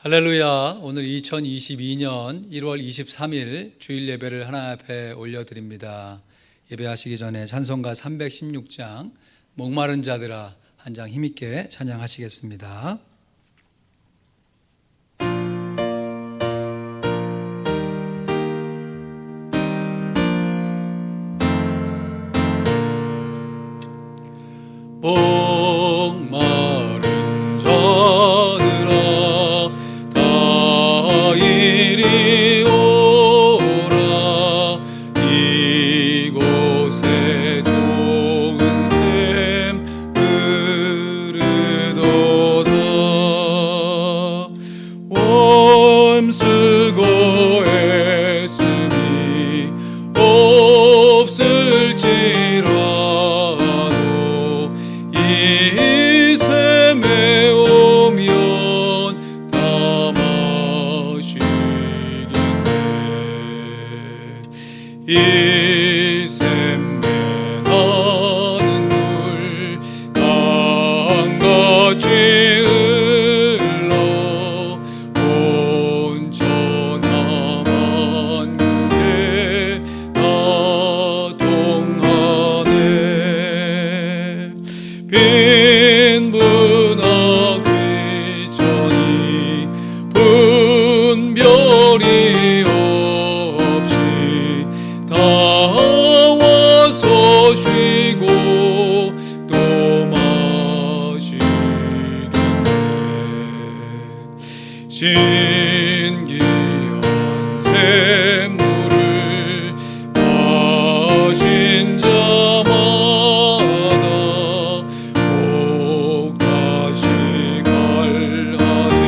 할렐루야. 오늘 2022년 1월 23일 주일 예배를 하나님 앞에 올려드립니다. 예배하시기 전에 찬송가 316장 목마른 자들아 한 장 힘있게 찬양하시겠습니다. 목마른 자들아 다 이리 오라. 이곳에 좋은 샘 흐르도다. 옴쓰고 애씀이 없을지라도 이 샘에 오면 다 마시겠네. 이 샘에 나는 물 강같이 흘러 온전한 만국에 다 동하네. 빈분하기 전이 분별이 없이 다 와서 쉬고 또 마시겠네. 신기한 샘물을 마신 자마다 꼭 다시 갈하지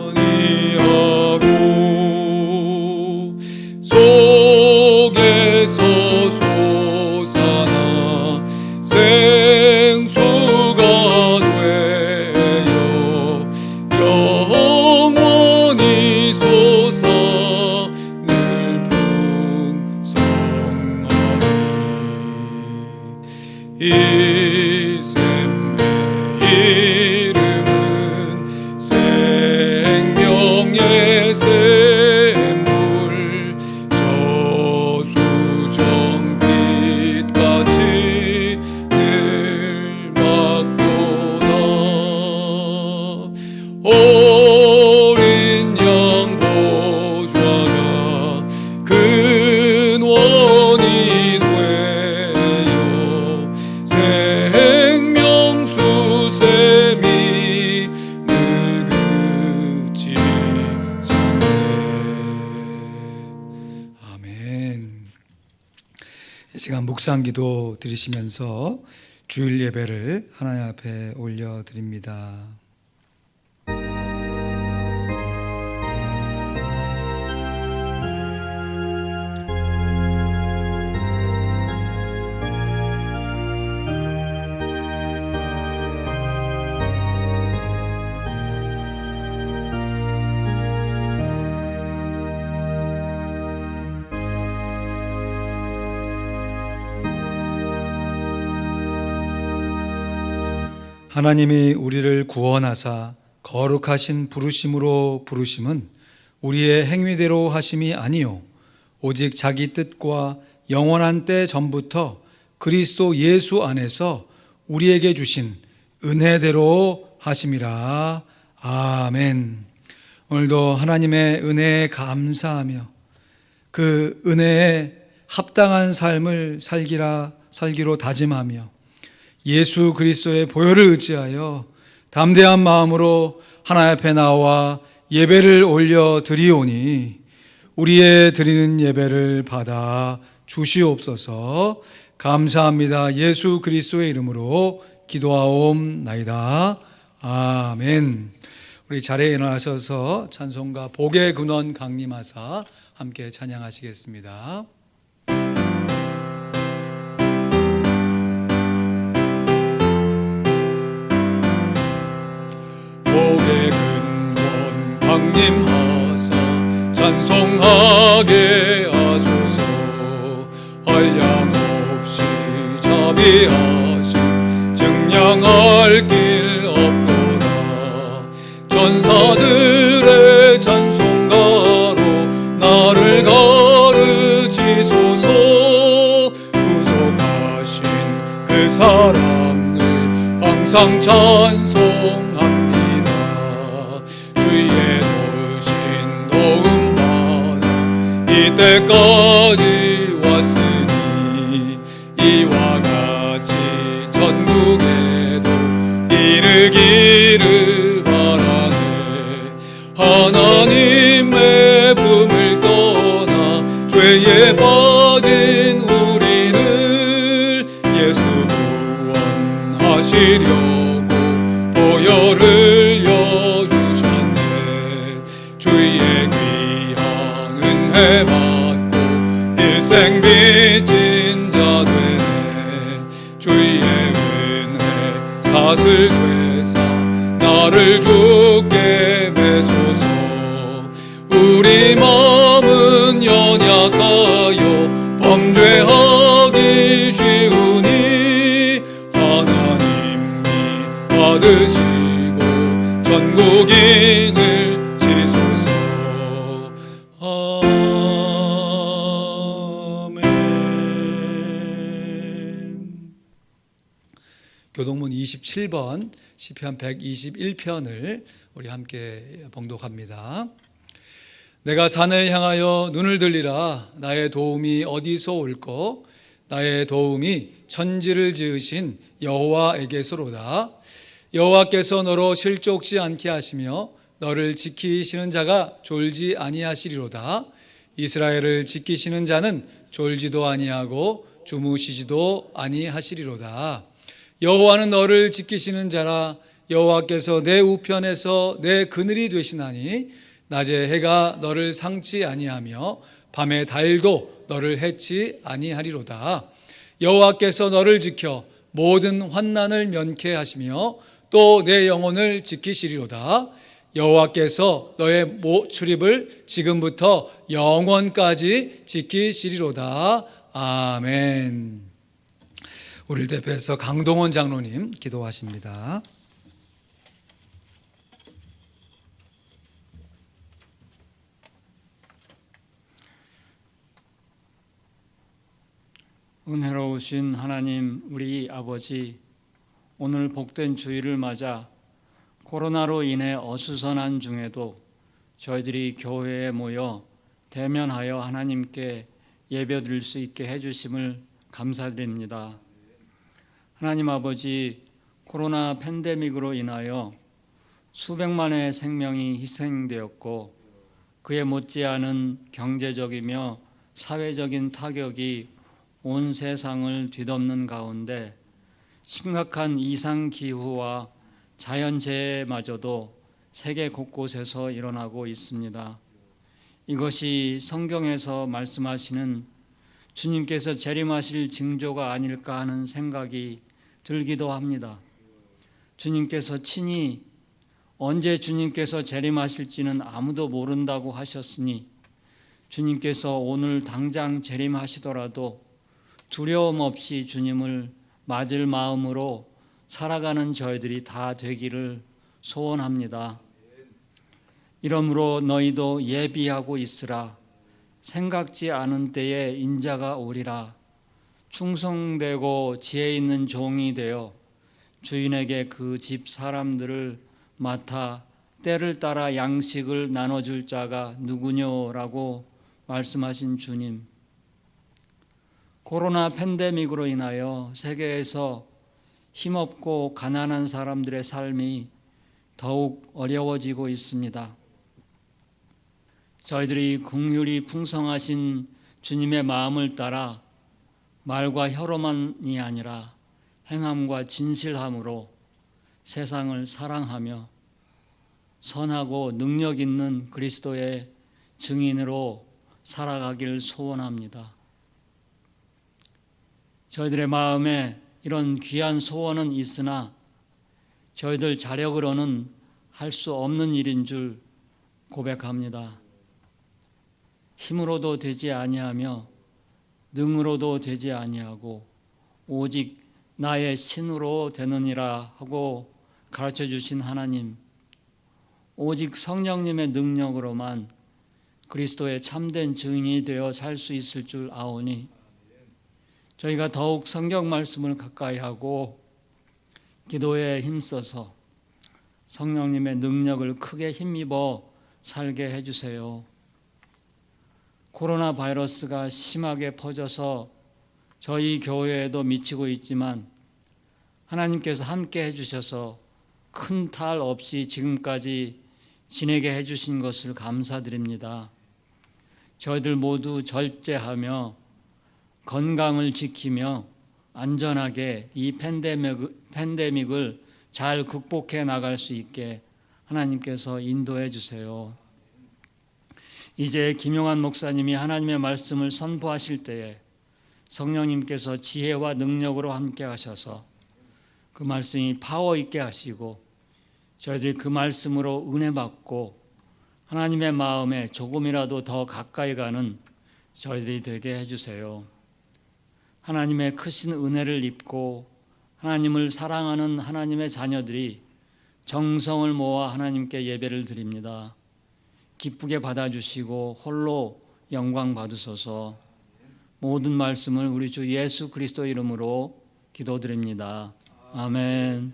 아니하고 속에서 솟아나 생수가 되어 영원히 솟아 늘 풍성하리. 이 샘의 이름은 생명의 샘물, 저수정빛같이 늘 막도다. 어린 양 보좌가 근원이 되어 생명수 샘이 늘 그치지 않네. 아멘. 이 시간 묵상기도 드리시면서 주일 예배를 하나님 앞에 올려드립니다. 하나님이 우리를 구원하사 거룩하신 부르심으로 부르심은 우리의 행위대로 하심이 아니요 오직 자기 뜻과 영원한 때 전부터 그리스도 예수 안에서 우리에게 주신 은혜대로 하심이라. 아멘. 오늘도 하나님의 은혜에 감사하며 그 은혜에 합당한 삶을 살기로 다짐하며 예수 그리스도의 보혈을 의지하여 담대한 마음으로 하나님 앞에 나와 예배를 올려 드리오니 우리의 드리는 예배를 받아 주시옵소서. 감사합니다. 예수 그리스도의 이름으로 기도하옵나이다. 아멘. 우리 자리에 일어나셔서 찬송가 복의 근원 강림하사 함께 찬양하시겠습니다. 복의 근원 강림하사 찬송하게 하소서. 한량없이 자비하심 증량할 길 없도다. 천사들의 찬송가로 나를 가르치소서. 구속하신 그 사랑을 항상 찬송합니다. 주의 도우신 도움 받아 이때까지 왔으니 이와 같이 전국에도 이르기를 바라네. 하나님의 품을 떠나 죄에 빠진 우리를 예수 구원하시려고 보혈을 여주셨네. 주의 귀한 은혜 받고 일생 빚진 자 되네. 주의 은혜 사슬 되사 나를 주께 매소서. 우리 마음은 연약하여 범죄하기 쉬우니 하나님이 받으시고 전국인을 지소서. 아멘. 교동문 27번 시편 121편을 우리 함께 봉독합니다. 내가 산을 향하여 눈을 들리라. 나의 도움이 어디서 올꼬? 나의 도움이 천지를 지으신 여호와에게서로다. 여호와께서 너로 실족지 않게 하시며 너를 지키시는 자가 졸지 아니하시리로다. 이스라엘을 지키시는 자는 졸지도 아니하고 주무시지도 아니하시리로다. 여호와는 너를 지키시는 자라. 여호와께서 내 우편에서 내 그늘이 되시나니 낮에 해가 너를 상치 아니하며 밤에 달도 너를 해치 아니하리로다. 여호와께서 너를 지켜 모든 환난을 면케 하시며 또 내 영혼을 지키시리로다. 여호와께서 너의 출입을 지금부터 영원까지 지키시리로다. 아멘. 우리를 대표해서 강동원 장로님 기도하십니다. 은혜로우신 하나님, 우리 아버지, 오늘 복된 주일을 맞아 코로나로 인해 어수선한 중에도 저희들이 교회에 모여 대면하여 하나님께 예배드릴 수 있게 해주심을 감사드립니다. 하나님 아버지, 코로나 팬데믹으로 인하여 수백만의 생명이 희생되었고 그에 못지않은 경제적이며 사회적인 타격이 온 세상을 뒤덮는 가운데 심각한 이상기후와 자연재해마저도 세계 곳곳에서 일어나고 있습니다. 이것이 성경에서 말씀하시는 주님께서 재림하실 징조가 아닐까 하는 생각이 들기도 합니다. 주님께서 친히 언제 주님께서 재림하실지는 아무도 모른다고 하셨으니 주님께서 오늘 당장 재림하시더라도 두려움 없이 주님을 맞을 마음으로 살아가는 저희들이 다 되기를 소원합니다. 이러므로 너희도 예비하고 있으라. 생각지 않은 때에 인자가 오리라. 충성되고 지혜 있는 종이 되어 주인에게 그 집 사람들을 맡아 때를 따라 양식을 나눠줄 자가 누구뇨라고 말씀하신 주님. 코로나 팬데믹으로 인하여 세계에서 힘없고 가난한 사람들의 삶이 더욱 어려워지고 있습니다. 저희들이 긍휼이 풍성하신 주님의 마음을 따라 말과 혀로만이 아니라 행함과 진실함으로 세상을 사랑하며 선하고 능력 있는 그리스도의 증인으로 살아가길 소원합니다. 저희들의 마음에 이런 귀한 소원은 있으나 저희들 자력으로는 할 수 없는 일인 줄 고백합니다. 힘으로도 되지 아니하며 능으로도 되지 아니하고 오직 나의 신으로 되느니라 하고 가르쳐 주신 하나님, 오직 성령님의 능력으로만 그리스도의 참된 증인이 되어 살 수 있을 줄 아오니 저희가 더욱 성경 말씀을 가까이 하고 기도에 힘써서 성령님의 능력을 크게 힘입어 살게 해주세요. 코로나 바이러스가 심하게 퍼져서 저희 교회에도 미치고 있지만 하나님께서 함께 해주셔서 큰 탈 없이 지금까지 지내게 해주신 것을 감사드립니다. 저희들 모두 절제하며 건강을 지키며 안전하게 이 팬데믹을 잘 극복해 나갈 수 있게 하나님께서 인도해 주세요. 이제 김용환 목사님이 하나님의 말씀을 선포하실 때에 성령님께서 지혜와 능력으로 함께 하셔서 그 말씀이 파워 있게 하시고 저희들이 그 말씀으로 은혜 받고 하나님의 마음에 조금이라도 더 가까이 가는 저희들이 되게 해주세요. 하나님의 크신 은혜를 입고 하나님을 사랑하는 하나님의 자녀들이 정성을 모아 하나님께 예배를 드립니다. 기쁘게 받아주시고 홀로 영광 받으소서. 모든 말씀을 우리 주 예수 그리스도 이름으로 기도드립니다. 아멘.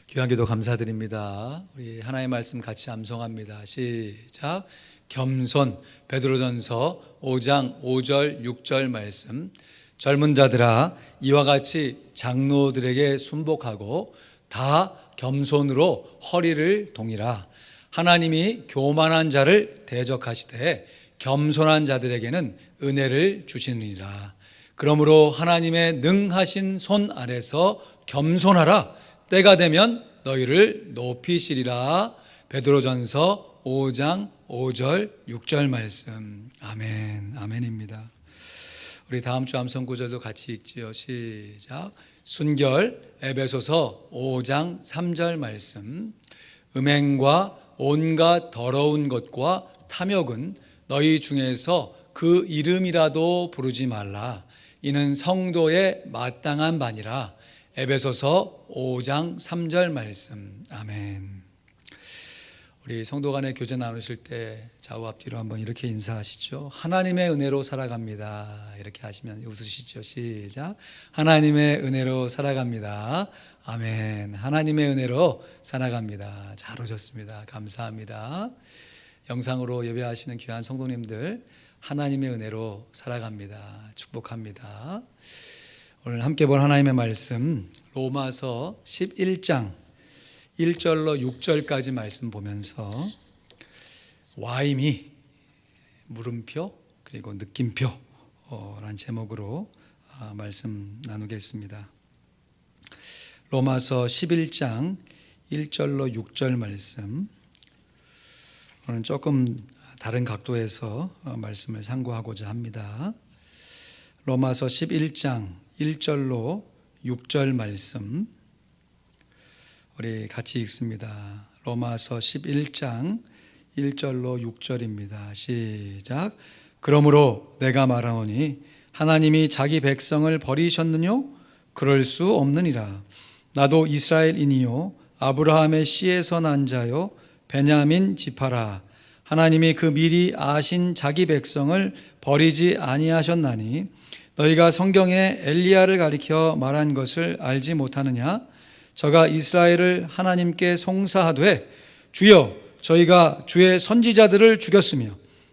귀한 기도 감사드립니다. 우리 하나님의 말씀 같이 암송합니다. 시작. 겸손. 베드로전서 5장 5절 6절 말씀. 젊은 자들아 이와 같이 장로들에게 순복하고 다 겸손으로 허리를 동이라. 하나님이 교만한 자를 대적하시되 겸손한 자들에게는 은혜를 주시느니라. 그러므로 하나님의 능하신 손 아래서 겸손하라. 때가 되면 너희를 높이시리라. 베드로전서 5장 5절 6절 말씀. 아멘. 아멘입니다. 우리 다음 주 암송 구절도 같이 읽지요. 시작. 순결. 에베소서 5장 3절 말씀. 음행과 온갖 더러운 것과 탐욕은 너희 중에서 그 이름이라도 부르지 말라. 이는 성도의 마땅한 바니라. 에베소서 5장 3절 말씀. 아멘. 우리 성도 간의 교제 나누실 때 좌우 앞뒤로 한번 이렇게 인사하시죠. 하나님의 은혜로 살아갑니다. 이렇게 하시면 웃으시죠. 시작. 하나님의 은혜로 살아갑니다. 아멘. 하나님의 은혜로 살아갑니다. 잘 오셨습니다. 감사합니다. 영상으로 예배하시는 귀한 성도님들, 하나님의 은혜로 살아갑니다. 축복합니다. 오늘 함께 볼 하나님의 말씀 로마서 11장 1절로 6절까지 말씀 보면서 와임이 물음표 그리고 느낌표라는 제목으로 말씀 나누겠습니다. 로마서 11장 1절로 6절 말씀, 오늘 조금 다른 각도에서 말씀을 상고하고자 합니다. 로마서 11장 1절로 6절 말씀 우리 같이 읽습니다. 로마서 11장 1절로 6절입니다. 시작. 그러므로 내가 말하오니 하나님이 자기 백성을 버리셨느뇨? 그럴 수 없느니라. 나도 이스라엘인이요 아브라함의 씨에서 난 자요 베냐민 지파라. 하나님이 그 미리 아신 자기 백성을 버리지 아니하셨나니 너희가 성경에 엘리야를 가리켜 말한 것을 알지 못하느냐? 저가 이스라엘을 하나님께 송사하되 주여 저희가 주의 선지자들을 죽였으며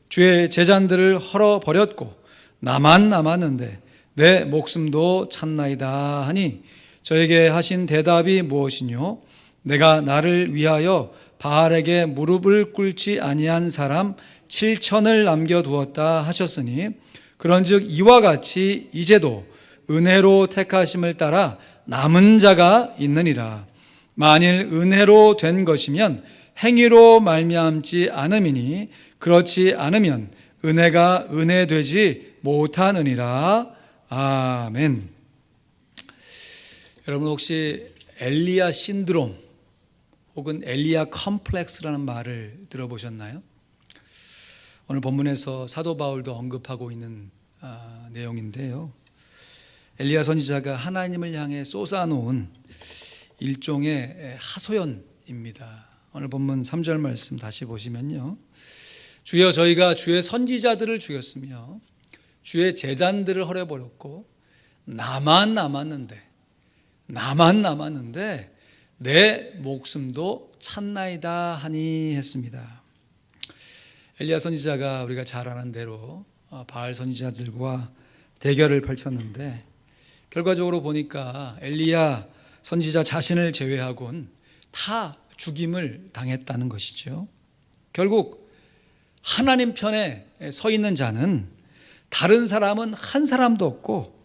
주의 제잔들을 헐어버렸고 나만 남았는데 내 목숨도 찾나이다 하니 저에게 하신 대답이 무엇이뇨? 내가 나를 위하여 바알에게 무릎을 꿇지 아니한 사람 7천을 남겨두었다 하셨으니 그런즉 이와 같이 이제도 은혜로 택하심을 따라 남은 자가 있느니라. 만일 은혜로 된 것이면 행위로 말미암지 않음이니 그렇지 않으면 은혜가 은혜 되지 못하느니라. 아멘. 여러분 혹시 엘리야 신드롬 혹은 엘리야 컴플렉스라는 말을 들어보셨나요? 오늘 본문에서 사도 바울도 언급하고 있는 내용인데요. 엘리야 선지자가 하나님을 향해 쏟아놓은 일종의 하소연입니다. 오늘 본문 3절 말씀 다시 보시면요. 주여 저희가 주의 선지자들을 죽였으며 주의 제단들을 헐어버렸고 나만 남았는데 내 목숨도 찾나이다 하니 했습니다. 엘리야 선지자가 우리가 잘 아는 대로 바알 선지자들과 대결을 펼쳤는데 결과적으로 보니까 엘리야 선지자 자신을 제외하고는 다 죽임을 당했다는 것이죠. 결국 하나님 편에 서 있는 자는 다른 사람은 한 사람도 없고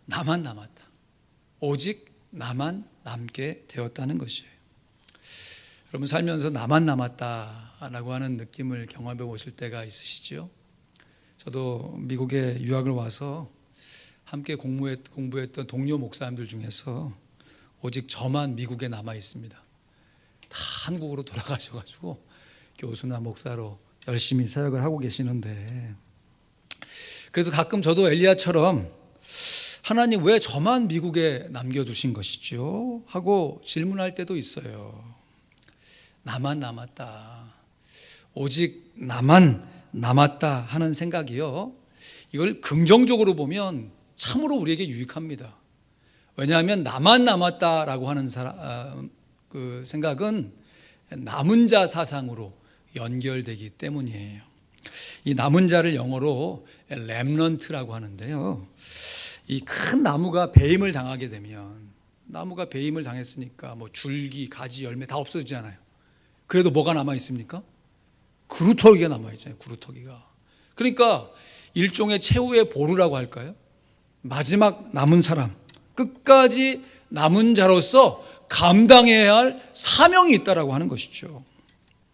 나만 남았다. 오직 나만 남게 되었다는 것이에요. 여러분 살면서 나만 남았다라고 하는 느낌을 경험해 보실 때가 있으시죠? 저도 미국에 유학을 와서 함께 공부했던 동료 목사님들 중에서 오직 저만 미국에 남아 있습니다. 다 한국으로 돌아가셔가지고 교수나 목사로 열심히 사역을 하고 계시는데, 그래서 가끔 저도 엘리야처럼 하나님 왜 저만 미국에 남겨두신 것이죠? 하고 질문할 때도 있어요. 나만 남았다. 오직 나만 남았다 하는 생각이요. 이걸 긍정적으로 보면 참으로 우리에게 유익합니다. 왜냐하면 나만 남았다라고 하는 그 생각은 남은 자 사상으로 연결되기 때문이에요. 이 남은 자를 영어로 렘넌트라고 하는데요. 이 큰 나무가 배임을 당하게 되면, 나무가 배임을 당했으니까 뭐 줄기, 가지, 열매 다 없어지잖아요. 그래도 뭐가 남아 있습니까? 그루터기가 남아 있잖아요. 그루터기가. 그러니까 일종의 최후의 보루라고 할까요? 마지막 남은 사람, 끝까지 남은 자로서 감당해야 할 사명이 있다라고 하는 것이죠.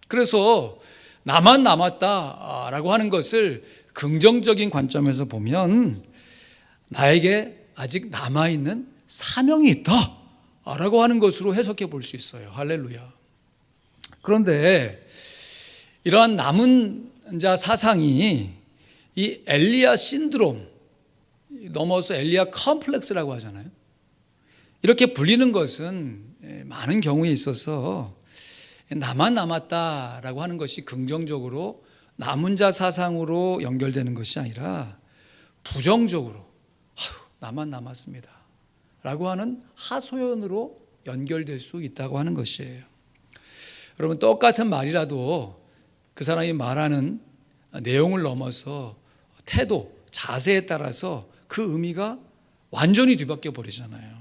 그래서 나만 남았다라고 하는 것을 긍정적인 관점에서 보면 나에게 아직 남아있는 사명이 있다라고 하는 것으로 해석해 볼 수 있어요. 할렐루야. 그런데 이러한 남은 자 사상이 이 엘리야 신드롬 넘어서 엘리야 컴플렉스라고 하잖아요. 이렇게 불리는 것은 많은 경우에 있어서 나만 남았다라고 하는 것이 긍정적으로 남은 자 사상으로 연결되는 것이 아니라 부정적으로 나만 남았습니다 라고 하는 하소연으로 연결될 수 있다고 하는 것이에요. 여러분 똑같은 말이라도 그 사람이 말하는 내용을 넘어서 태도, 자세에 따라서 그 의미가 완전히 뒤바뀌어 버리잖아요.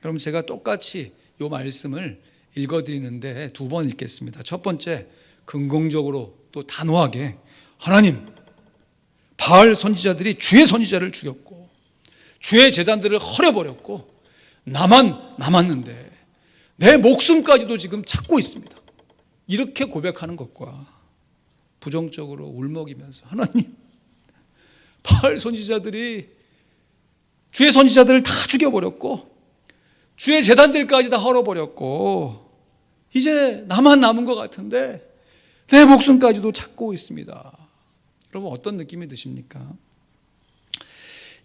여러분 제가 똑같이 이 말씀을 읽어드리는데 두 번 읽겠습니다. 첫 번째, 긍정적으로 또 단호하게, 하나님, 바알 선지자들이 주의 선지자를 죽였고 주의 제단들을 헐어버렸고 나만 남았는데 내 목숨까지도 지금 찾고 있습니다. 이렇게 고백하는 것과 부정적으로 울먹이면서, 하나님, 바알 선지자들이 주의 선지자들을 다 죽여버렸고 주의 제단들까지 다 헐어버렸고 이제 나만 남은 것 같은데 내 목숨까지도 찾고 있습니다. 여러분 어떤 느낌이 드십니까?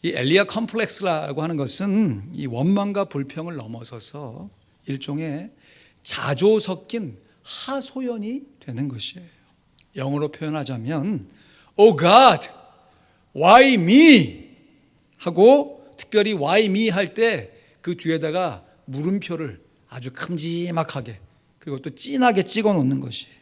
이 엘리야 컴플렉스라고 하는 것은 이 원망과 불평을 넘어서서 일종의 자조 섞인 하소연이 되는 것이에요. 영어로 표현하자면 Oh God, why me? 하고 특별히 why me 할 때 그 뒤에다가 물음표를 아주 큼지막하게 그리고 또 진하게 찍어 놓는 것이에요.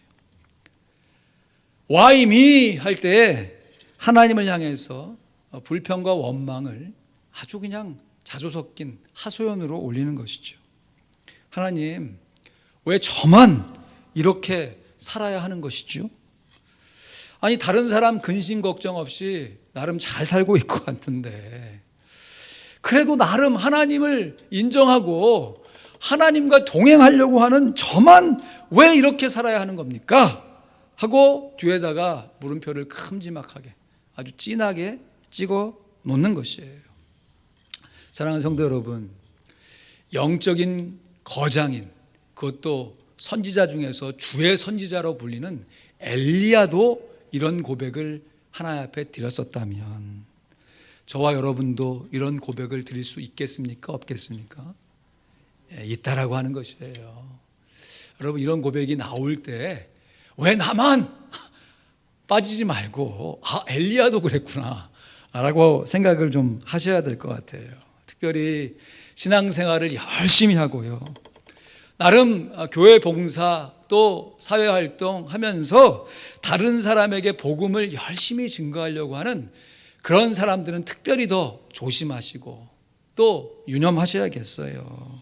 Why me 할 때 하나님을 향해서 불평과 원망을 아주 그냥 자조 섞인 하소연으로 올리는 것이죠. 하나님, 왜 저만 이렇게 살아야 하는 것이죠? 아니 다른 사람 근심 걱정 없이 나름 잘 살고 있고 같은데 그래도 나름 하나님을 인정하고 하나님과 동행하려고 하는 저만 왜 이렇게 살아야 하는 겁니까? 하고 뒤에다가 물음표를 큼지막하게 아주 진하게 찍어 놓는 것이에요. 사랑하는 성도 여러분, 영적인 거장인, 그것도 선지자 중에서 주의 선지자로 불리는 엘리야도 이런 고백을 하나님 앞에 드렸었다면 저와 여러분도 이런 고백을 드릴 수 있겠습니까? 없겠습니까? 있다라고 하는 것이에요. 여러분, 이런 고백이 나올 때 왜 나만 빠지지 말고 엘리야도 그랬구나 라고 생각을 좀 하셔야 될 것 같아요. 특별히 신앙생활을 열심히 하고요, 나름 교회 봉사 또 사회활동 하면서 다른 사람에게 복음을 열심히 증거하려고 하는 그런 사람들은 특별히 더 조심하시고 또 유념하셔야겠어요.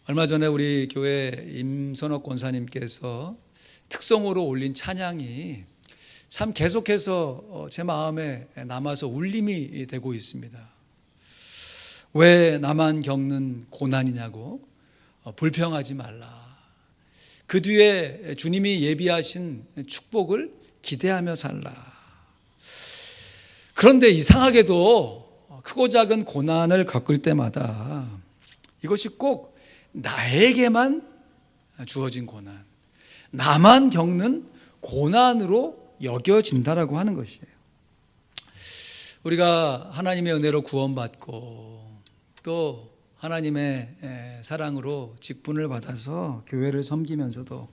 얼마 전에 우리 교회 임선옥 권사님께서 특성으로 올린 찬양이 참 계속해서 제 마음에 남아서 울림이 되고 있습니다. 왜 나만 겪는 고난이냐고 불평하지 말라. 그 뒤에 주님이 예비하신 축복을 기대하며 살라. 그런데 이상하게도 크고 작은 고난을 겪을 때마다 이것이 꼭 나에게만 주어진 고난, 나만 겪는 고난으로 여겨진다라고 하는 것이에요. 우리가 하나님의 은혜로 구원받고 또 하나님의 사랑으로 직분을 받아서 교회를 섬기면서도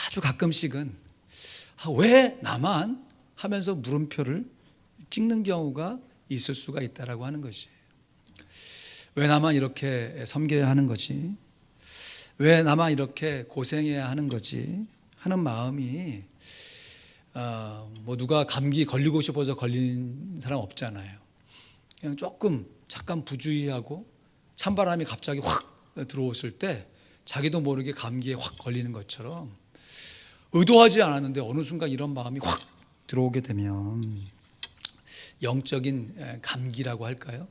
아주 가끔씩은 왜 나만 하면서 물음표를 찍는 경우가 있을 수가 있다라고 하는 것이에요. 왜 나만 이렇게 섬겨야 하는 거지? 왜 나만 이렇게 고생해야 하는 거지? 하는 마음이 누가 감기 걸리고 싶어서 걸린 사람 없잖아요. 그냥 조금 잠깐 부주의하고 찬바람이 갑자기 확 들어왔을 때 자기도 모르게 감기에 확 걸리는 것처럼 의도하지 않았는데 어느 순간 이런 마음이 확 들어오게 되면 영적인 감기라고 할까요?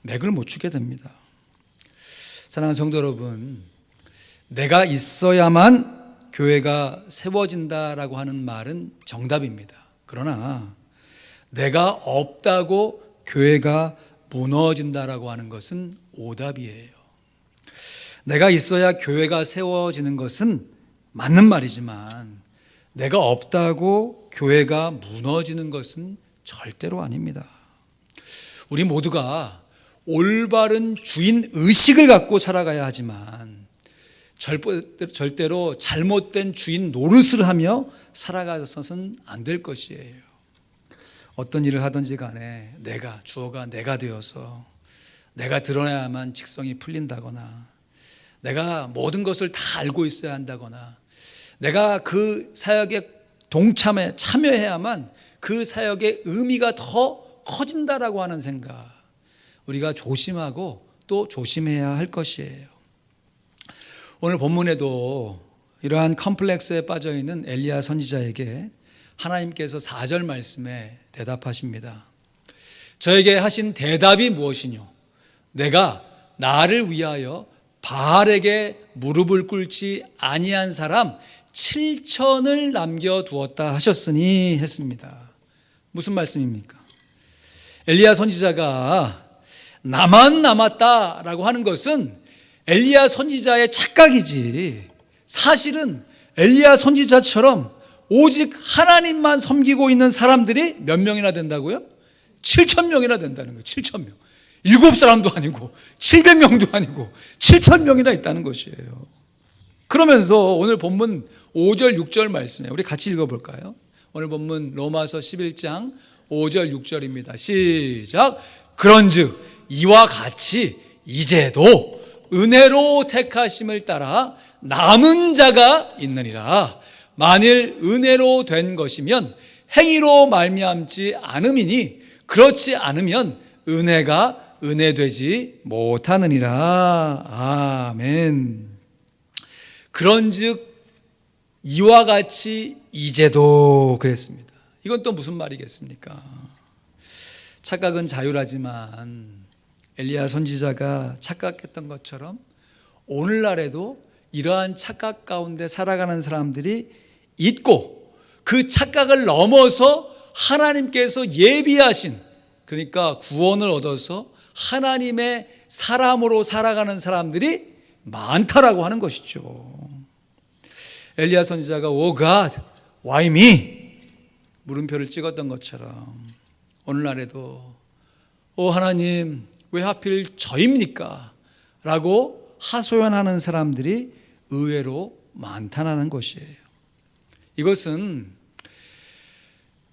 맥을 못 추게 됩니다. 사랑하는 성도 여러분, 내가 있어야만 교회가 세워진다라고 하는 말은 정답입니다. 그러나 내가 없다고 교회가 무너진다라고 하는 것은 오답이에요. 내가 있어야 교회가 세워지는 것은 맞는 말이지만 내가 없다고 교회가 무너지는 것은 절대로 아닙니다. 우리 모두가 올바른 주인 의식을 갖고 살아가야 하지만 절대로 잘못된 주인 노릇을 하며 살아가서는 안 될 것이에요. 어떤 일을 하든지 간에 주어가 내가 되어서 내가 드러나야만 직성이 풀린다거나 내가 모든 것을 다 알고 있어야 한다거나 내가 그 사역에 참여해야만 그 사역의 의미가 더 커진다라고 하는 생각, 우리가 조심하고 또 조심해야 할 것이에요. 오늘 본문에도 이러한 컴플렉스에 빠져있는 엘리야 선지자에게 하나님께서 4절 말씀에 대답하십니다. 저에게 하신 대답이 무엇이뇨? 내가 나를 위하여 바알에게 무릎을 꿇지 아니한 사람 7천을 남겨두었다 하셨으니 했습니다. 무슨 말씀입니까? 엘리야 선지자가 나만 남았다라고 하는 것은 엘리야 선지자의 착각이지, 사실은 엘리야 선지자처럼 오직 하나님만 섬기고 있는 사람들이 몇 명이나 된다고요? 7,000명이나 된다는 거예요. 7,000명. 7사람도 아니고 700명도 아니고 7,000명이나 있다는 것이에요. 그러면서 오늘 본문 5절 6절 말씀에 우리 같이 읽어볼까요? 오늘 본문 로마서 11장 5절 6절입니다. 시작. 그런즉 이와 같이 이제도 은혜로 택하심을 따라 남은 자가 있느니라. 만일 은혜로 된 것이면 행위로 말미암지 않음이니 그렇지 않으면 은혜가 은혜되지 못하느니라. 아멘. 그런즉 이와 같이 이제도 그랬습니다. 이건 또 무슨 말이겠습니까? 착각은 자유라지만 엘리야 선지자가 착각했던 것처럼 오늘날에도 이러한 착각 가운데 살아가는 사람들이 있고, 그 착각을 넘어서 하나님께서 예비하신, 그러니까 구원을 얻어서 하나님의 사람으로 살아가는 사람들이 많다라고 하는 것이죠. 엘리야 선지자가 Oh God, why me? 물음표를 찍었던 것처럼 오늘날에도 하나님 왜 하필 저입니까? 라고 하소연하는 사람들이 의외로 많다는 것이에요. 이것은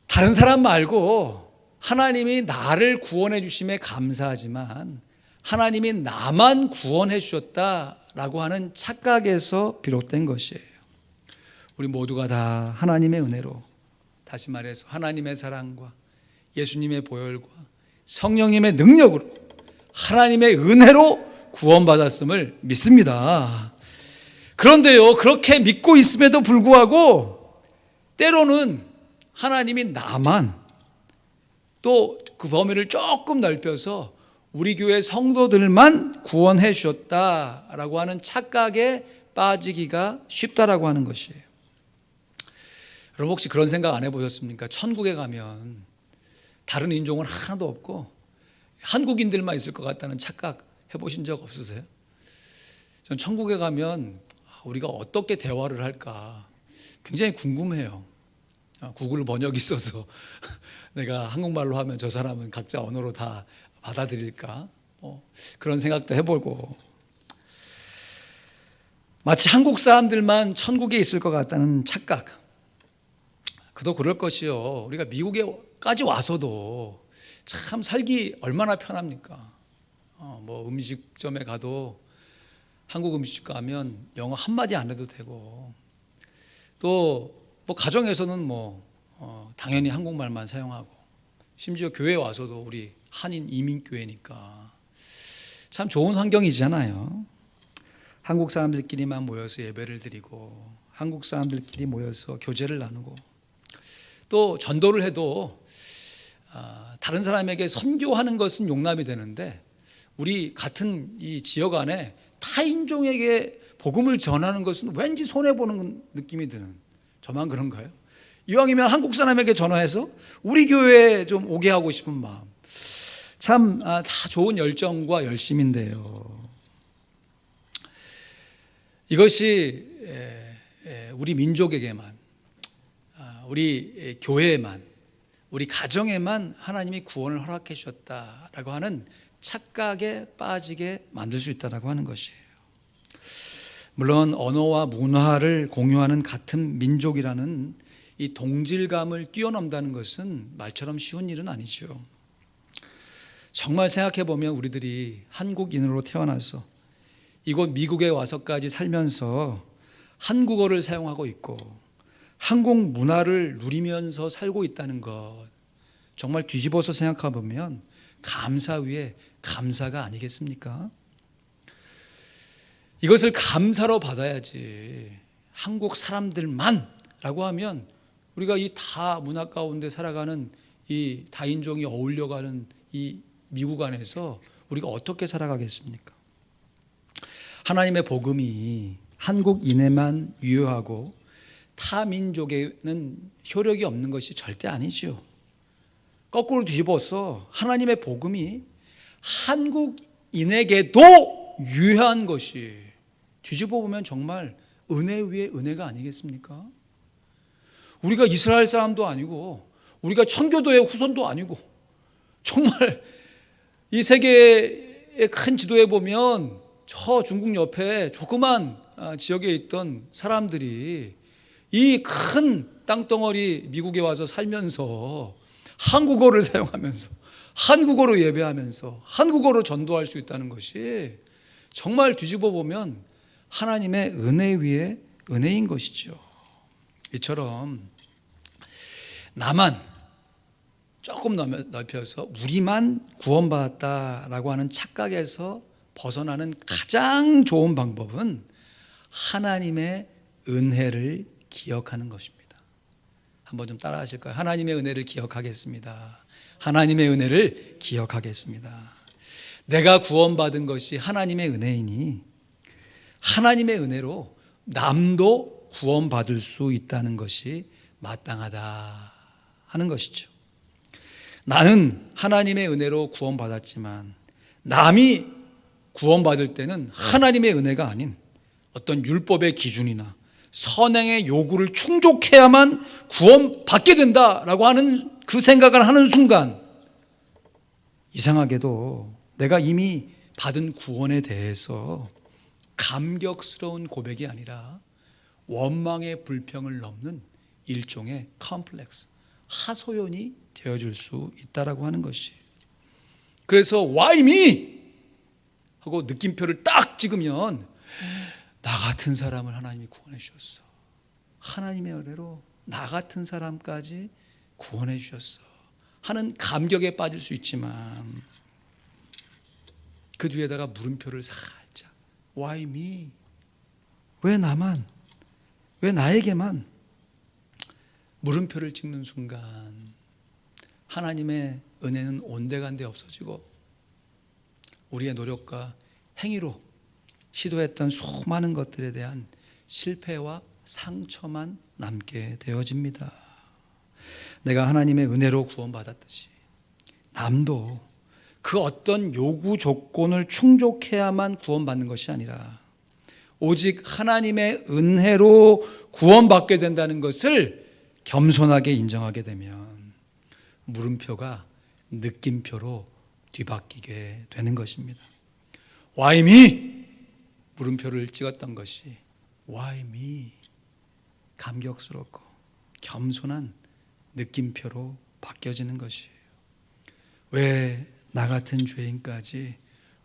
다른 사람 말고 하나님이 나를 구원해 주심에 감사하지만 하나님이 나만 구원해 주셨다라고 하는 착각에서 비롯된 것이에요. 우리 모두가 다 하나님의 은혜로, 다시 말해서 하나님의 사랑과 예수님의 보혈과 성령님의 능력으로, 하나님의 은혜로 구원받았음을 믿습니다. 그런데요, 그렇게 믿고 있음에도 불구하고 때로는 하나님이 나만, 또 그 범위를 조금 넓혀서 우리 교회 성도들만 구원해 주셨다라고 하는 착각에 빠지기가 쉽다라고 하는 것이에요. 여러분 혹시 그런 생각 안 해보셨습니까? 천국에 가면 다른 인종은 하나도 없고 한국인들만 있을 것 같다는 착각 해보신 적 없으세요? 전 천국에 가면 우리가 어떻게 대화를 할까 굉장히 궁금해요. 구글 번역이 있어서 내가 한국말로 하면 저 사람은 각자 언어로 다 받아들일까? 그런 생각도 해보고, 마치 한국 사람들만 천국에 있을 것 같다는 착각, 그도 그럴 것이요. 우리가 미국에까지 와서도 참 살기 얼마나 편합니까? 음식점에 가도 한국 음식집 가면 영어 한마디 안 해도 되고, 또 가정에서는 당연히 한국말만 사용하고, 심지어 교회 와서도 우리 한인 이민교회니까 참 좋은 환경이잖아요. 한국 사람들끼리만 모여서 예배를 드리고, 한국 사람들끼리 모여서 교제를 나누고, 또 전도를 해도 다른 사람에게 선교하는 것은 용납이 되는데, 우리 같은 이 지역 안에 타인종에게 복음을 전하는 것은 왠지 손해보는 느낌이 드는, 저만 그런가요? 이왕이면 한국 사람에게 전화해서 우리 교회에 좀 오게 하고 싶은 마음, 참 다 좋은 열정과 열심인데요, 이것이 우리 민족에게만, 우리 교회에만, 우리 가정에만 하나님이 구원을 허락해 주셨다라고 하는 착각에 빠지게 만들 수 있다라고 하는 것이에요. 물론 언어와 문화를 공유하는 같은 민족이라는 이 동질감을 뛰어넘다는 것은 말처럼 쉬운 일은 아니죠. 정말 생각해 보면 우리들이 한국인으로 태어나서 이곳 미국에 와서까지 살면서 한국어를 사용하고 있고 한국 문화를 누리면서 살고 있다는 것, 정말 뒤집어서 생각해 보면 감사 위에 감사가 아니겠습니까? 이것을 감사로 받아야지. 한국 사람들만 라고 하면 우리가 이 다 문화 가운데 살아가는 이 다인종이 어울려가는 이 미국 안에서 우리가 어떻게 살아가겠습니까? 하나님의 복음이 한국인에만 유효하고 타 민족에는 효력이 없는 것이 절대 아니죠. 거꾸로 뒤집어서 하나님의 복음이 한국인에게도 유효한 것이, 뒤집어 보면 정말 은혜 위에 은혜가 아니겠습니까? 우리가 이스라엘 사람도 아니고 우리가 청교도의 후손도 아니고, 정말 이 세계의 큰 지도에 보면 저 중국 옆에 조그만 지역에 있던 사람들이 이 큰 땅덩어리 미국에 와서 살면서 한국어를 사용하면서 한국어로 예배하면서 한국어로 전도할 수 있다는 것이 정말 뒤집어 보면 하나님의 은혜 위에 은혜인 것이죠. 이처럼 나만 조금 넓혀서 우리만 구원받았다라고 하는 착각에서 벗어나는 가장 좋은 방법은 하나님의 은혜를 기억하는 것입니다. 한번 좀 따라 하실까요? 하나님의 은혜를 기억하겠습니다. 하나님의 은혜를 기억하겠습니다. 내가 구원받은 것이 하나님의 은혜이니 하나님의 은혜로 남도 구원받을 수 있다는 것이 마땅하다 하는 것이죠. 나는 하나님의 은혜로 구원받았지만 남이 구원받을 때는 하나님의 은혜가 아닌 어떤 율법의 기준이나 선행의 요구를 충족해야만 구원받게 된다라고 하는 그 생각을 하는 순간 이상하게도 내가 이미 받은 구원에 대해서 감격스러운 고백이 아니라 원망의 불평을 넘는 일종의 컴플렉스, 하소연이 되어줄 수 있다라고 하는 것이. 그래서 Why me? 하고 느낌표를 딱 찍으면 나 같은 사람을 하나님이 구원해 주셨어. 하나님의 은혜로 나 같은 사람까지 구원해 주셨어 하는 감격에 빠질 수 있지만 그 뒤에다가 물음표를 살짝 Why me? 왜 나만? 왜 나에게만? 물음표를 찍는 순간 하나님의 은혜는 온데간데 없어지고 우리의 노력과 행위로 시도했던 수많은 것들에 대한 실패와 상처만 남게 되어집니다. 내가 하나님의 은혜로 구원받았듯이 남도 그 어떤 요구 조건을 충족해야만 구원받는 것이 아니라 오직 하나님의 은혜로 구원받게 된다는 것을 겸손하게 인정하게 되면 물음표가 느낌표로 뒤바뀌게 되는 것입니다. Why me? 물음표를 찍었던 것이 Why me? 감격스럽고 겸손한 느낌표로 바뀌어지는 것이에요. 왜 나 같은 죄인까지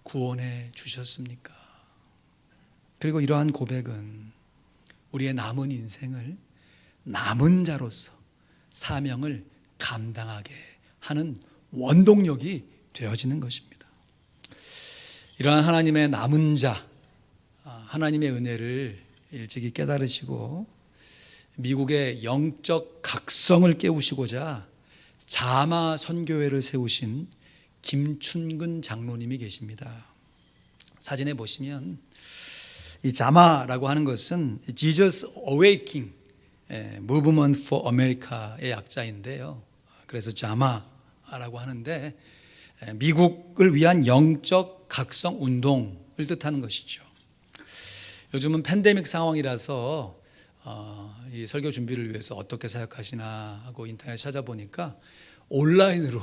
구원해 주셨습니까? 그리고 이러한 고백은 우리의 남은 인생을 남은 자로서 사명을 감당하게 하는 원동력이 되어지는 것입니다. 이러한 하나님의 남은 자, 하나님의 은혜를 일찍이 깨달으시고 미국의 영적 각성을 깨우시고자 자마 선교회를 세우신 김춘근 장로님이 계십니다. 사진에 보시면 이 자마라고 하는 것은 Jesus Awakening Movement for America의 약자인데요. 그래서 자마라고 하는데 미국을 위한 영적 각성 운동을 뜻하는 것이죠. 요즘은 팬데믹 상황이라서 이 설교 준비를 위해서 어떻게 사역하시나 하고 인터넷 찾아보니까 온라인으로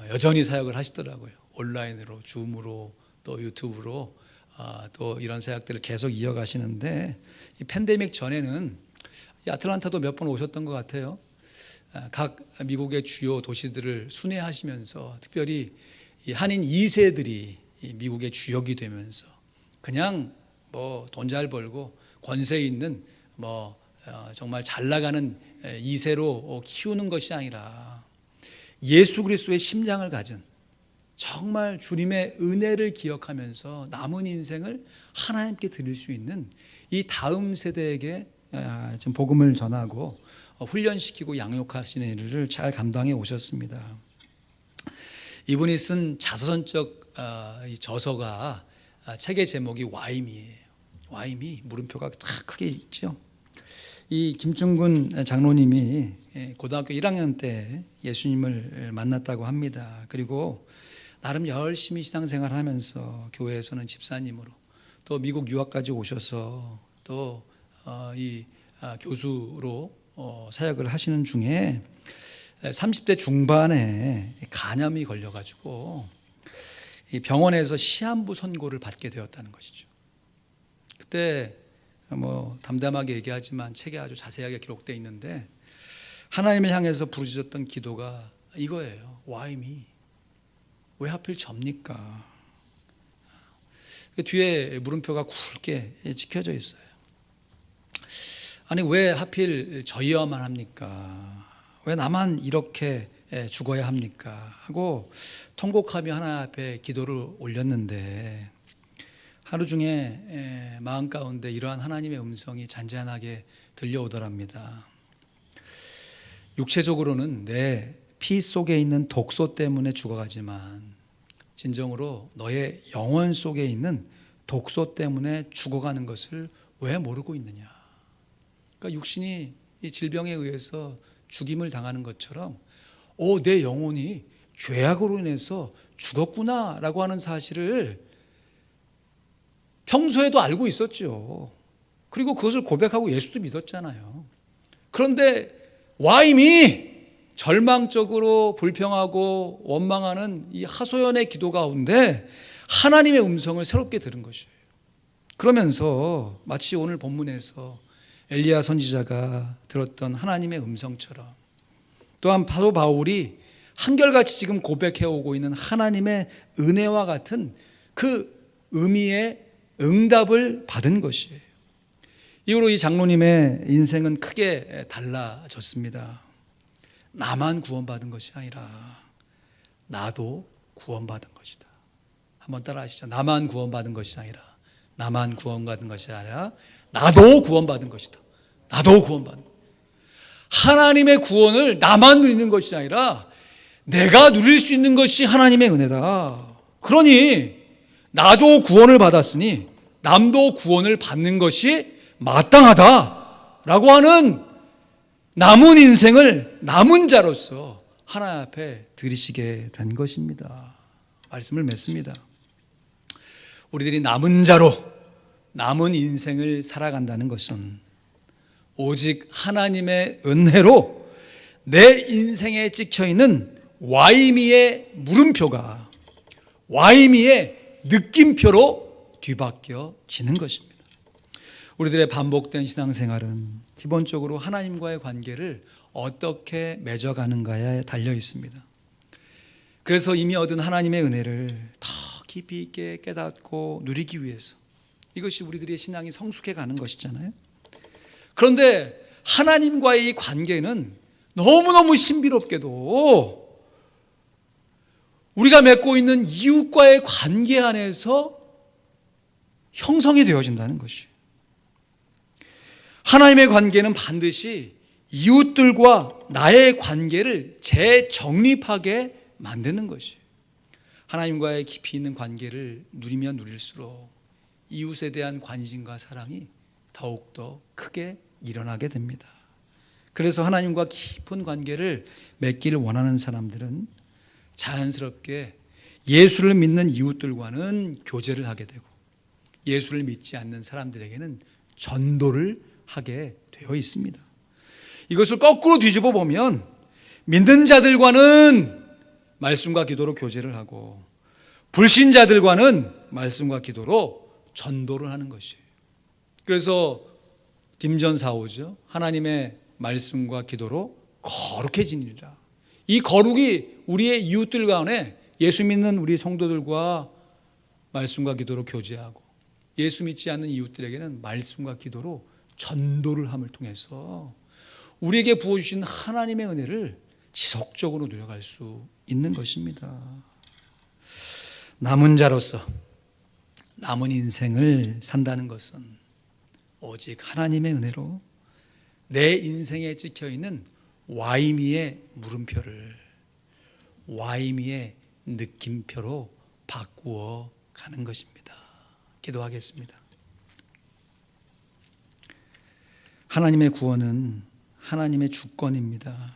여전히 사역을 하시더라고요. 온라인으로, 줌으로, 또 유튜브로 또 이런 사역들을 계속 이어가시는데 이 팬데믹 전에는 이 아틀란타도 몇 번 오셨던 것 같아요. 각 미국의 주요 도시들을 순회하시면서 특별히 이 한인 2세들이 미국의 주역이 되면서 그냥 뭐 돈 잘 벌고 권세 있는 정말 잘 나가는 2세로 키우는 것이 아니라 예수 그리스도의 심장을 가진 정말 주님의 은혜를 기억하면서 남은 인생을 하나님께 드릴 수 있는 이 다음 세대에게 지금 복음을 전하고 훈련시키고 양육하시는 일을 잘 감당해 오셨습니다. 이분이 쓴 자서전적 저서가 책의 제목이 Why me예요. Why me? 물음표가 다 크게 있죠. 이 김충근 장로님이 고등학교 1학년 때 예수님을 만났다고 합니다. 그리고 나름 열심히 신앙생활 하면서 교회에서는 집사님으로 또 미국 유학까지 오셔서 또 이 교수로 사역을 하시는 중에 30대 중반에 간암이 걸려가지고 병원에서 시한부 선고를 받게 되었다는 것이죠. 그때 담담하게 얘기하지만 책에 아주 자세하게 기록되어 있는데 하나님을 향해서 부르짖었던 기도가 이거예요. Why me? 왜 하필 접니까? 뒤에 물음표가 굵게 찍혀져 있어요. 아니 왜 하필 저희여만 합니까? 왜 나만 이렇게 죽어야 합니까? 하고 통곡하며 하나님 앞에 기도를 올렸는데 하루 중에 마음 가운데 이러한 하나님의 음성이 잔잔하게 들려오더랍니다. 육체적으로는 내 피 속에 있는 독소 때문에 죽어가지만 진정으로 너의 영혼 속에 있는 독소 때문에 죽어가는 것을 왜 모르고 있느냐. 그러니까 육신이 이 질병에 의해서 죽임을 당하는 것처럼 내 영혼이 죄악으로 인해서 죽었구나라고 하는 사실을 평소에도 알고 있었죠. 그리고 그것을 고백하고 예수도 믿었잖아요. 그런데 와임이 절망적으로 불평하고 원망하는 이 하소연의 기도 가운데 하나님의 음성을 새롭게 들은 것이에요. 그러면서 마치 오늘 본문에서 엘리야 선지자가 들었던 하나님의 음성처럼 또한 사도 바울이 한결같이 지금 고백해 오고 있는 하나님의 은혜와 같은 그 의미의 응답을 받은 것이에요. 이후로 이 장로님의 인생은 크게 달라졌습니다. 나만 구원받은 것이 아니라 나도 구원받은 것이다. 한번 따라 하시죠. 나만 구원받은 것이 아니라 나만 구원받은 것이 아니라 나도 구원받은 것이다. 나도 구원받은 것이다. 하나님의 구원을 나만 누리는 것이 아니라 내가 누릴 수 있는 것이 하나님의 은혜다. 그러니 나도 구원을 받았으니 남도 구원을 받는 것이 마땅하다라고 하는 남은 인생을 남은 자로서 하나님 앞에 드리시게 된 것입니다. 말씀을 맺습니다. 우리들이 남은 자로 남은 인생을 살아간다는 것은 오직 하나님의 은혜로 내 인생에 찍혀있는 와이미의 물음표가 와이미의 느낌표로 뒤바뀌어지는 것입니다. 우리들의 반복된 신앙생활은 기본적으로 하나님과의 관계를 어떻게 맺어가는가에 달려 있습니다. 그래서 이미 얻은 하나님의 은혜를 더 깊이 있게 깨닫고 누리기 위해서 이것이 우리들의 신앙이 성숙해 가는 것이잖아요. 그런데 하나님과의 이 관계는 너무너무 신비롭게도 우리가 맺고 있는 이웃과의 관계 안에서 형성이 되어진다는 것이에요. 하나님의 관계는 반드시 이웃들과 나의 관계를 재정립하게 만드는 것이에요. 하나님과의 깊이 있는 관계를 누리면 누릴수록 이웃에 대한 관심과 사랑이 더욱더 크게 일어나게 됩니다. 그래서 하나님과 깊은 관계를 맺기를 원하는 사람들은 자연스럽게 예수를 믿는 이웃들과는 교제를 하게 되고 예수를 믿지 않는 사람들에게는 전도를 하게 되어 있습니다. 이것을 거꾸로 뒤집어 보면 믿는 자들과는 말씀과 기도로 교제를 하고 불신자들과는 말씀과 기도로 전도를 하는 것이에요. 그래서 딤전사오죠. 하나님의 말씀과 기도로 거룩해지니라. 이 거룩이 우리의 이웃들 간에 예수 믿는 우리 성도들과 말씀과 기도로 교제하고 예수 믿지 않는 이웃들에게는 말씀과 기도로 전도를 함을 통해서 우리에게 부어주신 하나님의 은혜를 지속적으로 누려갈 수 있는 것입니다. 남은 자로서 남은 인생을 산다는 것은 오직 하나님의 은혜로 내 인생에 찍혀있는 와이미의 물음표를 와이미의 느낌표로 바꾸어 가는 것입니다. 기도하겠습니다. 하나님의 구원은 하나님의 주권입니다.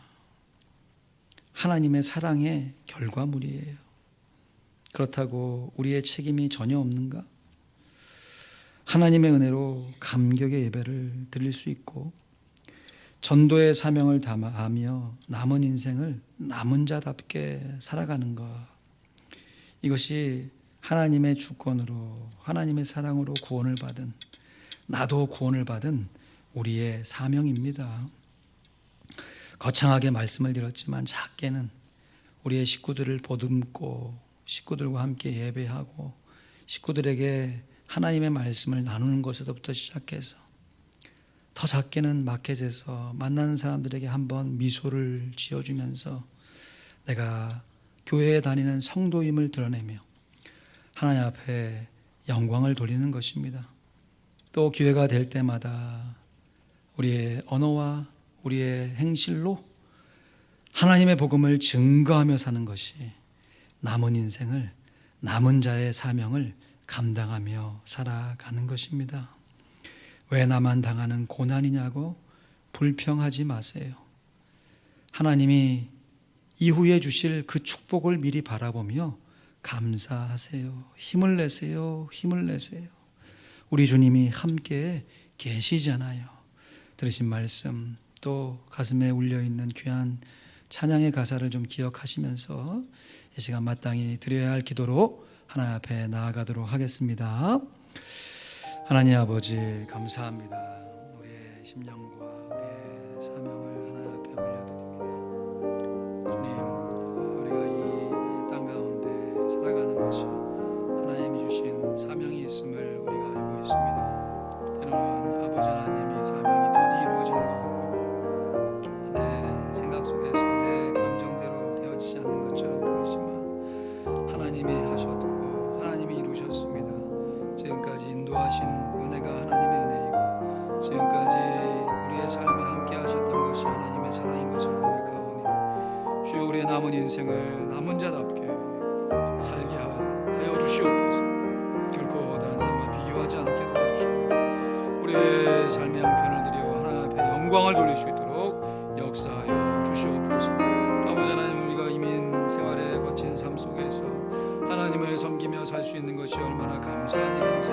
하나님의 사랑의 결과물이에요. 그렇다고 우리의 책임이 전혀 없는가? 하나님의 은혜로 감격의 예배를 드릴 수 있고 전도의 사명을 다하며 남은 인생을 남은 자답게 살아가는 것, 이것이 하나님의 주권으로 하나님의 사랑으로 구원을 받은 나도 구원을 받은 우리의 사명입니다. 거창하게 말씀을 드렸지만 작게는 우리의 식구들을 보듬고 식구들과 함께 예배하고 식구들에게 하나님의 말씀을 나누는 것에서부터 시작해서 더 작게는 마켓에서 만나는 사람들에게 한번 미소를 지어주면서 내가 교회에 다니는 성도임을 드러내며 하나님 앞에 영광을 돌리는 것입니다. 또 기회가 될 때마다 우리의 언어와 우리의 행실로 하나님의 복음을 증거하며 사는 것이 남은 인생을 남은 자의 사명을 감당하며 살아가는 것입니다. 왜 나만 당하는 고난이냐고 불평하지 마세요. 하나님이 이후에 주실 그 축복을 미리 바라보며 감사하세요. 힘을 내세요. 힘을 내세요. 우리 주님이 함께 계시잖아요. 들으신 말씀, 또 가슴에 울려있는 귀한 찬양의 가사를 좀 기억하시면서 이 시간 마땅히 드려야 할 기도로 하나님 앞에 나아가도록 하겠습니다. 하나님 아버지 감사합니다. 우리의 심령과 우리의 사명을 하나님 앞에 올려드립니다. 주님, 우리가 이 땅 가운데 살아가는 것이 하나님이 주신 사명이 있음을 우리가 알고 있습니다. 때로는 아버지 하나님 이 사명이 더디 이루어지는 것 같고 내 생각 속에서 내 감정대로 되어지지 않는 것처럼 보이지만 하나님이 하셨고 하나님이 이루셨습니다. 지금까지 인도하신 은혜가 하나님의 은혜이고 지금까지 우리의 삶에 함께 하셨던 것이 하나님의 사랑인 것을 고백하오니 주여 우리의 남은 인생을 남은 자답게 살게 하여 주시옵소서. 결코 다른 사람과 비교하지 않게 도와주시고 우리의 삶의 형편을 드려 하나님 앞에 영광을 돌릴 수 있도록 역사하여 주시옵소서. 아버지 하나님, 우리가 이민 생활에 거친 삶 속에서 하나님을 섬기며 살 수 있는 것이 얼마나 감사한 일인지,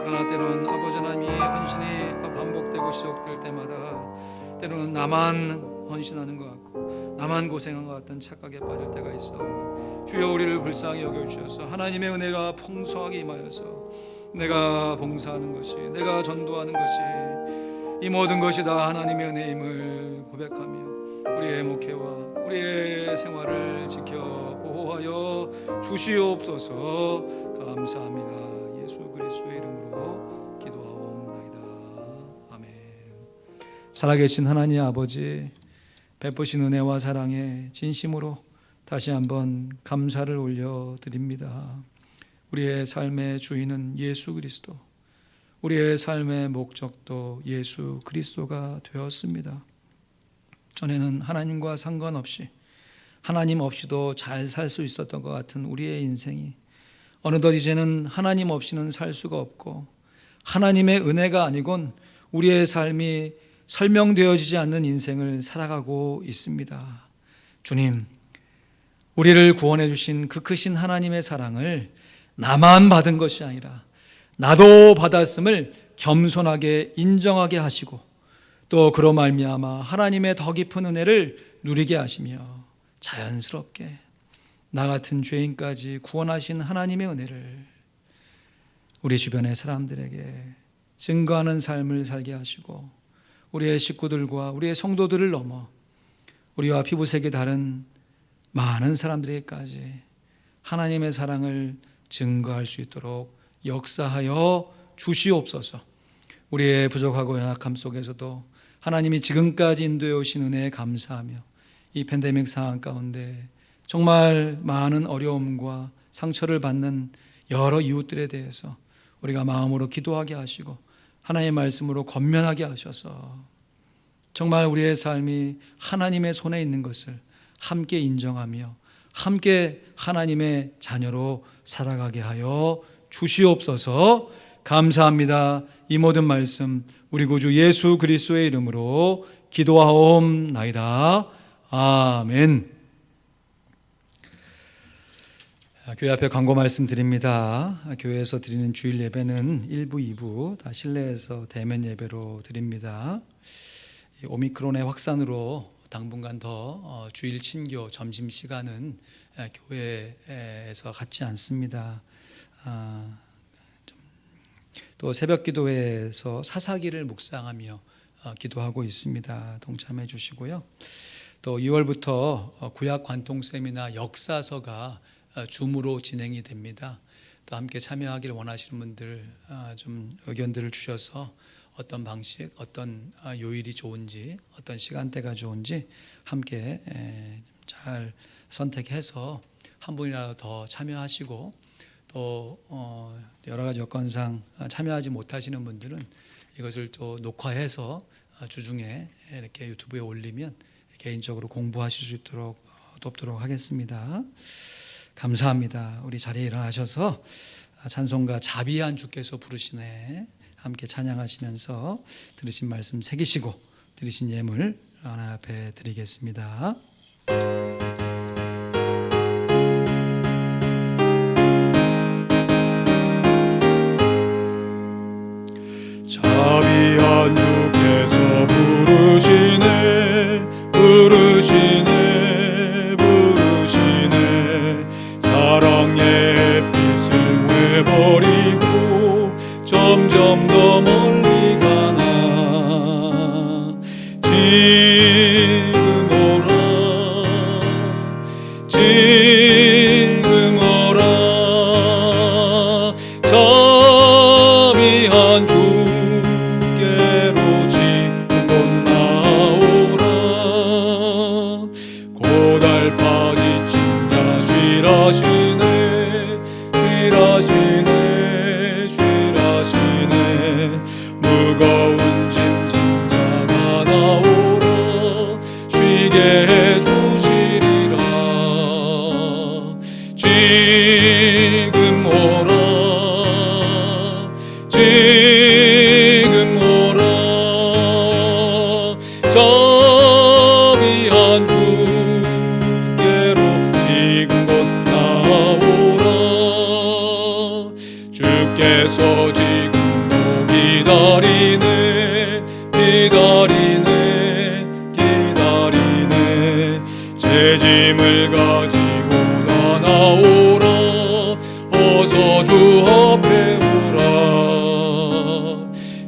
그러나 때로는 아버지 하나님의 헌신이 반복되고 지속될 때마다 때로는 나만 헌신하는 것 같고 나만 고생한 것 같은 착각에 빠질 때가 있사오니 주여 우리를 불쌍히 여겨주셔서 하나님의 은혜가 풍성하게 임하여서 내가 봉사하는 것이, 내가 전도하는 것이, 이 모든 것이 다 하나님의 은혜임을 고백하며 우리의 목회와 우리의 생활을 지켜 보호하여 주시옵소서. 감사합니다. 예수 그리스도의 이름으로 기도하옵나이다. 아멘. 살아계신 하나님 아버지, 베푸신 은혜와 사랑에 진심으로 다시 한번 감사를 올려드립니다. 우리의 삶의 주인은 예수 그리스도, 우리의 삶의 목적도 예수 그리스도가 되었습니다. 전에는 하나님과 상관없이 하나님 없이도 잘 살 수 있었던 것 같은 우리의 인생이 어느덧 이제는 하나님 없이는 살 수가 없고 하나님의 은혜가 아니곤 우리의 삶이 설명되어지지 않는 인생을 살아가고 있습니다. 주님, 우리를 구원해 주신 그 크신 하나님의 사랑을 나만 받은 것이 아니라 나도 받았음을 겸손하게 인정하게 하시고 또 그로 말미암아 하나님의 더 깊은 은혜를 누리게 하시며 자연스럽게 나 같은 죄인까지 구원하신 하나님의 은혜를 우리 주변의 사람들에게 증거하는 삶을 살게 하시고 우리의 식구들과 우리의 성도들을 넘어 우리와 피부색이 다른 많은 사람들에게까지 하나님의 사랑을 증거할 수 있도록 역사하여 주시옵소서. 우리의 부족하고 연약함 속에서도 하나님이 지금까지 인도해 오신 은혜에 감사하며 이 팬데믹 상황 가운데 정말 많은 어려움과 상처를 받는 여러 이웃들에 대해서 우리가 마음으로 기도하게 하시고 하나님의 말씀으로 권면하게 하셔서 정말 우리의 삶이 하나님의 손에 있는 것을 함께 인정하며 함께 하나님의 자녀로 살아가게 하여 주시옵소서. 감사합니다. 이 모든 말씀 우리 구주 예수 그리스도의 이름으로 기도하옵나이다. 아멘. 교회 앞에 광고 말씀드립니다. 교회에서 드리는 주일 예배는 1부, 2부 다 실내에서 대면 예배로 드립니다. 오미크론의 확산으로 당분간 더 주일 친교 점심시간은 교회에서 갖지 않습니다. 또 새벽 기도회에서 사사기를 묵상하며 기도하고 있습니다. 동참해 주시고요. 또 2월부터 구약 관통 세미나 역사서가 줌으로 진행이 됩니다. 또 함께 참여하기를 원하시는 분들 좀 의견들을 주셔서 어떤 방식, 어떤 요일이 좋은지, 어떤 시간대가 좋은지 함께 잘 선택해서 한 분이라도 더 참여하시고 또 여러 가지 여건상 참여하지 못하시는 분들은 이것을 또 녹화해서 주중에 이렇게 유튜브에 올리면 개인적으로 공부하실 수 있도록 돕도록 하겠습니다. 감사합니다. 우리 자리에 일어나셔서 찬송가 자비한 주께서 부르시네 함께 찬양하시면서 들으신 말씀 새기시고 드리신 예물 하나 앞에 드리겠습니다. 자비한 주께서 부르시네 부르시네 부르시네 사랑의 빛을 내버리고 점점 더 멀리 가나 지금 오라 지금 오라 자비한 주께로 지금 곧 나오라 고달파 지친 자 쉬라시네 쉬라시네 쉬라시네 무거운 짐진 자가 나오라 쉬게 해주시리라 지금 오라 지금 오라 자비한 주께로 지금 곧 나오라 주께서 지금도 기다리네 기다리네 기다리네 제 짐을 가지고 다 나오라 어서 주 앞에 오라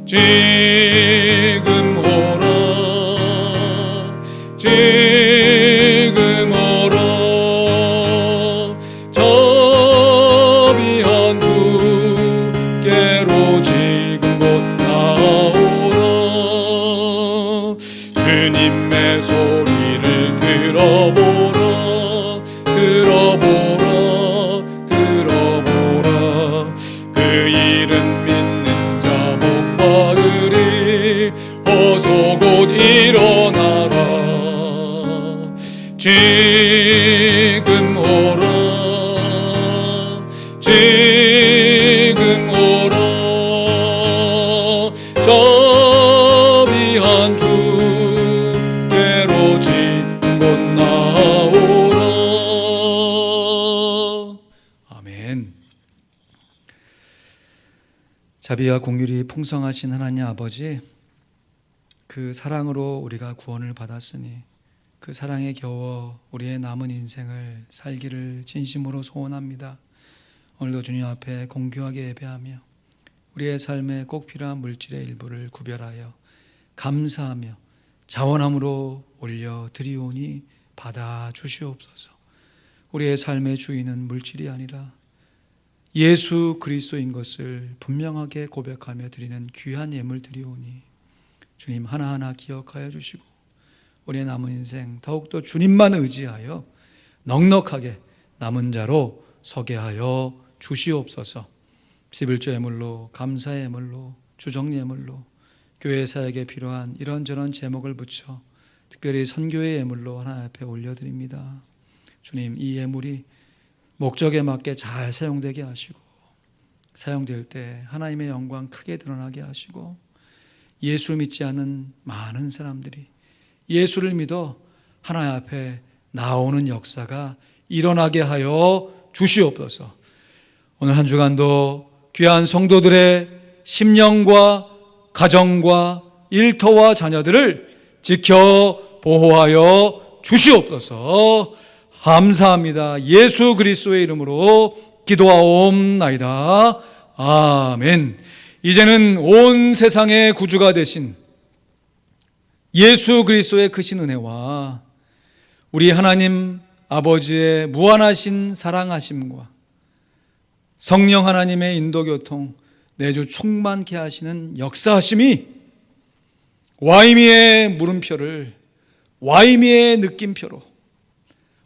지금 오라 지금 오라 자비한 주께로 지금 곧 나오라 주님의 소리를 들어보라 들어보라 들어보라 그 이름 믿는 자 복 받으리 어서 곧 일어나라 지금 오라 지금 오라 자비한 주께로 지금 곧 나오라 아멘. 자비와 공률이 풍성하신 하나님 아버지, 그 사랑으로 우리가 구원을 받았으니 그 사랑에 겨워 우리의 남은 인생을 살기를 진심으로 소원합니다. 오늘도 주님 앞에 공교하게 예배하며 우리의 삶에 꼭 필요한 물질의 일부를 구별하여 감사하며 자원함으로 올려드리오니 받아주시옵소서. 우리의 삶의 주인은 물질이 아니라 예수 그리스도인 것을 분명하게 고백하며 드리는 귀한 예물 드리오니 주님 하나하나 기억하여 주시고 우리의 남은 인생 더욱더 주님만 의지하여 넉넉하게 남은 자로 서게 하여 주시옵소서. 11조 예물로, 감사의 예물로, 주정 예물로, 교회 사역에 필요한 이런저런 제목을 붙여 특별히 선교의 예물로 하나님 앞에 올려드립니다. 주님, 이 예물이 목적에 맞게 잘 사용되게 하시고 사용될 때 하나님의 영광 크게 드러나게 하시고 예수 믿지 않는 많은 사람들이 예수를 믿어 하나님 앞에 나오는 역사가 일어나게 하여 주시옵소서. 오늘 한 주간도 귀한 성도들의 심령과 가정과 일터와 자녀들을 지켜 보호하여 주시옵소서. 감사합니다. 예수 그리스도의 이름으로 기도하옵나이다. 아멘. 이제는 온 세상의 구주가 되신 예수 그리스도의 크신 은혜와 우리 하나님 아버지의 무한하신 사랑하심과 성령 하나님의 인도교통 내주 충만케 하시는 역사하심이 와이미의 물음표를 와이미의 느낌표로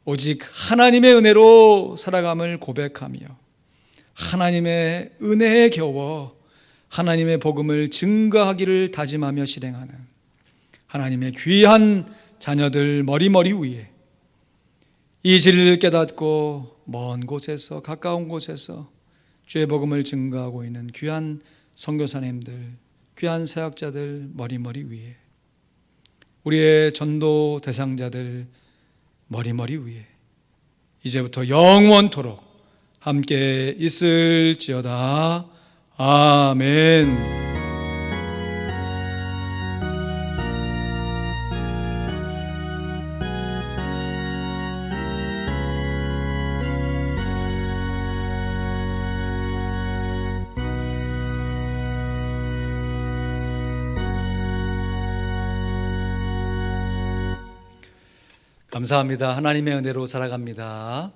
오직 하나님의 은혜로 살아감을 고백하며 하나님의 은혜에 겨워 하나님의 복음을 증거하기를 다짐하며 실행하는 하나님의 귀한 자녀들 머리머리 위에 이 진리를 깨닫고 먼 곳에서 가까운 곳에서 주의 복음을 증거하고 있는 귀한 선교사님들, 귀한 사역자들 머리머리 위에, 우리의 전도 대상자들 머리머리 위에 이제부터 영원토록 함께 있을지어다. 아멘. 감사합니다. 하나님의 은혜로 살아갑니다.